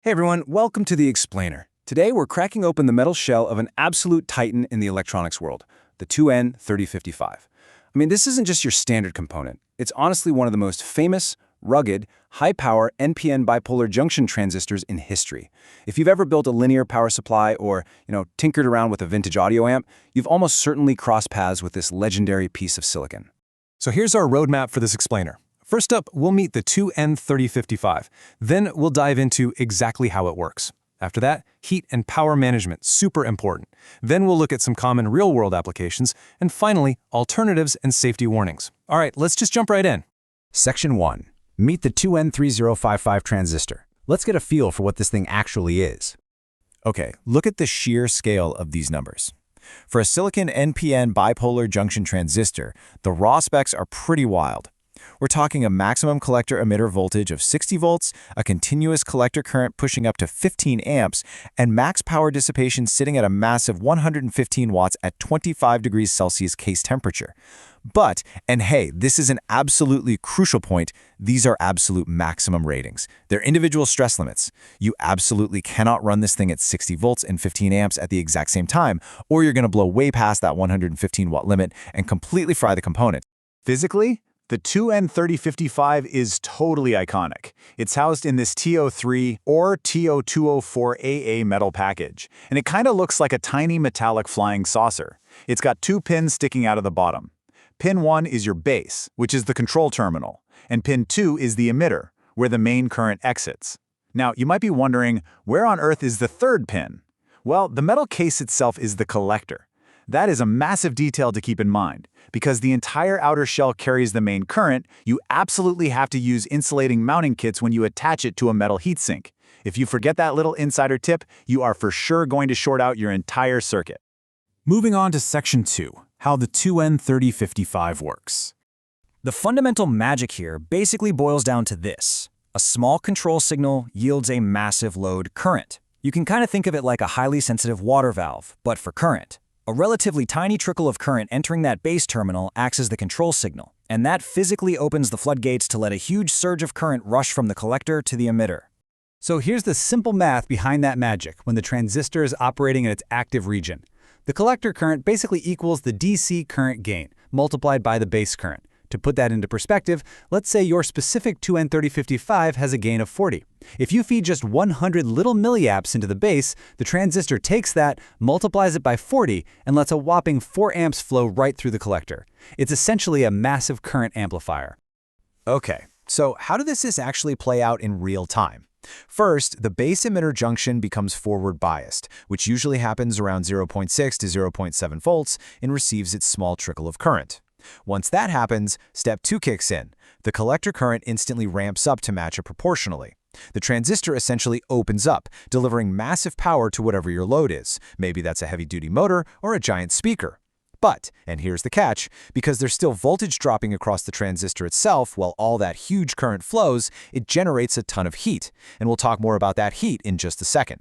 Hey everyone, welcome to The Explainer. Today we're cracking open the metal shell of an absolute titan in the electronics world, the 2N3055. I mean, this isn't just your standard component. It's honestly one of the most famous, rugged, high-power NPN bipolar junction transistors in history. If you've ever built a linear power supply or, tinkered around with a vintage audio amp, you've almost certainly crossed paths with this legendary piece of silicon. So here's our roadmap for this explainer. First up, we'll meet the 2N3055. Then we'll dive into exactly how it works. After that, heat and power management, super important. Then we'll look at some common real-world applications. And finally, alternatives and safety warnings. All right, let's just jump right in. Section 1. Meet the 2N3055 transistor. Let's get a feel for what this thing actually is. Okay, look at the sheer scale of these numbers. For a silicon NPN bipolar junction transistor, the raw specs are pretty wild. We're talking a maximum collector-emitter voltage of 60 volts, a continuous collector current pushing up to 15 amps, and max power dissipation sitting at a massive 115 watts at 25 degrees Celsius case temperature. But, and hey, this is an absolutely crucial point, these are absolute maximum ratings. They're individual stress limits. You absolutely cannot run this thing at 60 volts and 15 amps at the exact same time, or you're going to blow way past that 115 watt limit and completely fry the component. Physically, the 2N3055 is totally iconic. It's housed in this TO3 or TO204AA metal package, and it kind of looks like a tiny metallic flying saucer. It's got two pins sticking out of the bottom. Pin 1 is your base, which is the control terminal, and pin 2 is the emitter, where the main current exits. Now, you might be wondering, where on earth is the third pin? Well, the metal case itself is the collector. That is a massive detail to keep in mind. Because the entire outer shell carries the main current, you absolutely have to use insulating mounting kits when you attach it to a metal heatsink. If you forget that little insider tip, you are for sure going to short out your entire circuit. Moving on to Section 2, how the 2N3055 works. The fundamental magic here basically boils down to this. A small control signal yields a massive load current. You can kind of think of it like a highly sensitive water valve, but for current. A relatively tiny trickle of current entering that base terminal acts as the control signal, and that physically opens the floodgates to let a huge surge of current rush from the collector to the emitter. So here's the simple math behind that magic when the transistor is operating in its active region. The collector current basically equals the DC current gain, multiplied by the base current. To put that into perspective, let's say your specific 2N3055 has a gain of 40. If you feed just 100 little milliamps into the base, the transistor takes that, multiplies it by 40, and lets a whopping 4 amps flow right through the collector. It's essentially a massive current amplifier. Okay, so how does this actually play out in real time? First, the base emitter junction becomes forward biased, which usually happens around 0.6 to 0.7 volts and receives its small trickle of current. Once that happens, step 2 kicks in. The collector current instantly ramps up to match it proportionally. The transistor essentially opens up, delivering massive power to whatever your load is. Maybe that's a heavy-duty motor or a giant speaker. But, and here's the catch, because there's still voltage dropping across the transistor itself while all that huge current flows, it generates a ton of heat. And we'll talk more about that heat in just a second.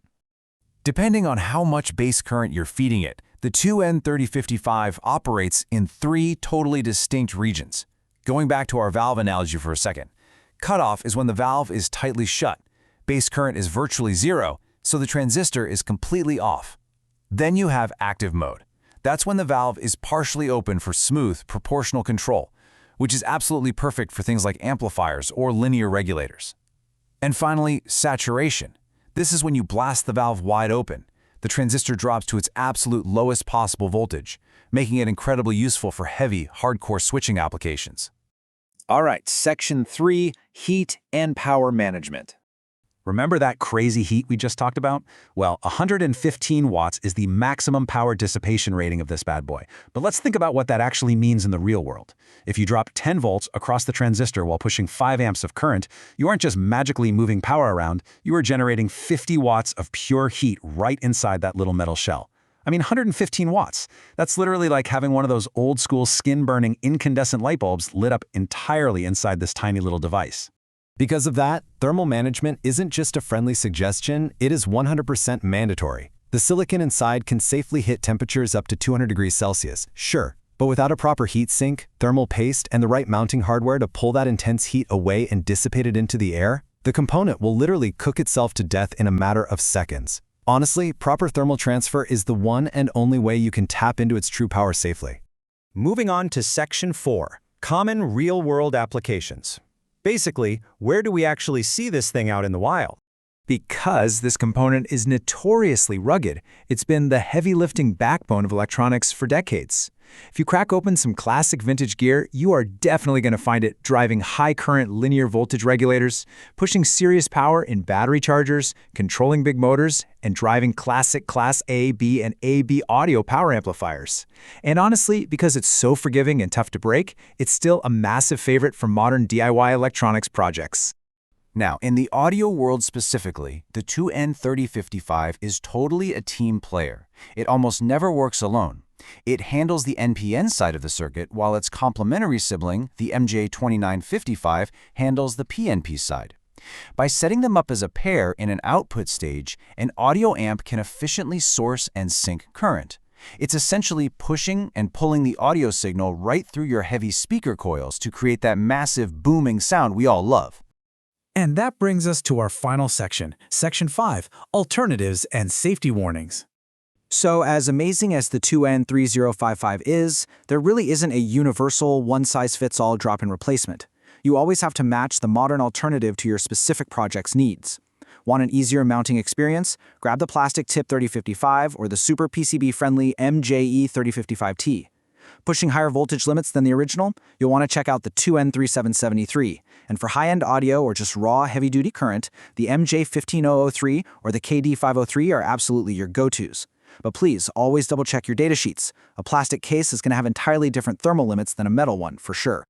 Depending on how much base current you're feeding it, the 2N3055 operates in 3 totally distinct regions. Going back to our valve analogy for a second, cutoff is when the valve is tightly shut. Base current is virtually zero, so the transistor is completely off. Then you have active mode. That's when the valve is partially open for smooth, proportional control, which is absolutely perfect for things like amplifiers or linear regulators. And finally, saturation. This is when you blast the valve wide open. The transistor drops to its absolute lowest possible voltage, making it incredibly useful for heavy, hardcore switching applications. All right, Section 3, heat and power management. Remember that crazy heat we just talked about? Well, 115 watts is the maximum power dissipation rating of this bad boy. But let's think about what that actually means in the real world. If you drop 10 volts across the transistor while pushing 5 amps of current, you aren't just magically moving power around, you are generating 50 watts of pure heat right inside that little metal shell. I mean, 115 watts. That's literally like having one of those old-school skin-burning incandescent light bulbs lit up entirely inside this tiny little device. Because of that, thermal management isn't just a friendly suggestion, it is 100% mandatory. The silicon inside can safely hit temperatures up to 200 degrees Celsius, sure, but without a proper heat sink, thermal paste, and the right mounting hardware to pull that intense heat away and dissipate it into the air, The component will literally cook itself to death in a matter of seconds. Honestly, proper thermal transfer is the one and only way you can tap into its true power safely. Moving on to Section 4, Common Real-World Applications. Basically, where do we actually see this thing out in the wild? Because this component is notoriously rugged, it's been the heavy-lifting backbone of electronics for decades. If you crack open some classic vintage gear, you are definitely going to find it driving high-current linear voltage regulators, pushing serious power in battery chargers, controlling big motors, and driving classic Class A, B, and AB audio power amplifiers. And honestly, because it's so forgiving and tough to break, it's still a massive favorite for modern DIY electronics projects. Now, in the audio world specifically, the 2N3055 is totally a team player. It almost never works alone. It handles the NPN side of the circuit, while its complementary sibling, the MJ2955, handles the PNP side. By setting them up as a pair in an output stage, an audio amp can efficiently source and sync current. It's essentially pushing and pulling the audio signal right through your heavy speaker coils to create that massive booming sound we all love. And that brings us to our final section, Section 5, Alternatives and Safety Warnings. So as amazing as the 2N3055 is, there really isn't a universal, one-size-fits-all drop-in replacement. You always have to match the modern alternative to your specific project's needs. Want an easier mounting experience? Grab the plastic tip 3055 or the super PCB-friendly MJE3055T. Pushing higher voltage limits than the original? You'll want to check out the 2N3773. And for high-end audio or just raw heavy-duty current, the MJ15003 or the KD503 are absolutely your go-tos. But please, always double-check your datasheets. A plastic case is going to have entirely different thermal limits than a metal one, for sure.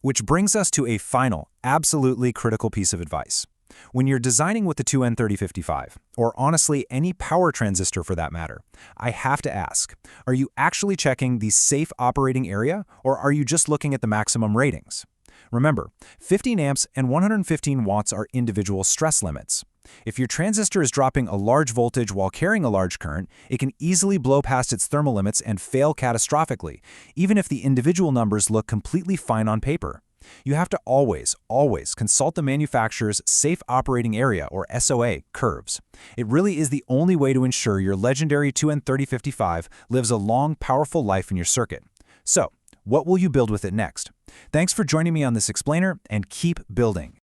Which brings us to a final, absolutely critical piece of advice. When you're designing with the 2N3055, or honestly any power transistor for that matter, I have to ask, are you actually checking the safe operating area, or are you just looking at the maximum ratings? Remember, 15 amps and 115 watts are individual stress limits. If your transistor is dropping a large voltage while carrying a large current, it can easily blow past its thermal limits and fail catastrophically, even if the individual numbers look completely fine on paper. You have to always consult the manufacturer's Safe Operating Area, or SOA, curves. It really is the only way to ensure your legendary 2N3055 lives a long, powerful life in your circuit. So, what will you build with it next? Thanks for joining me on this explainer, and keep building.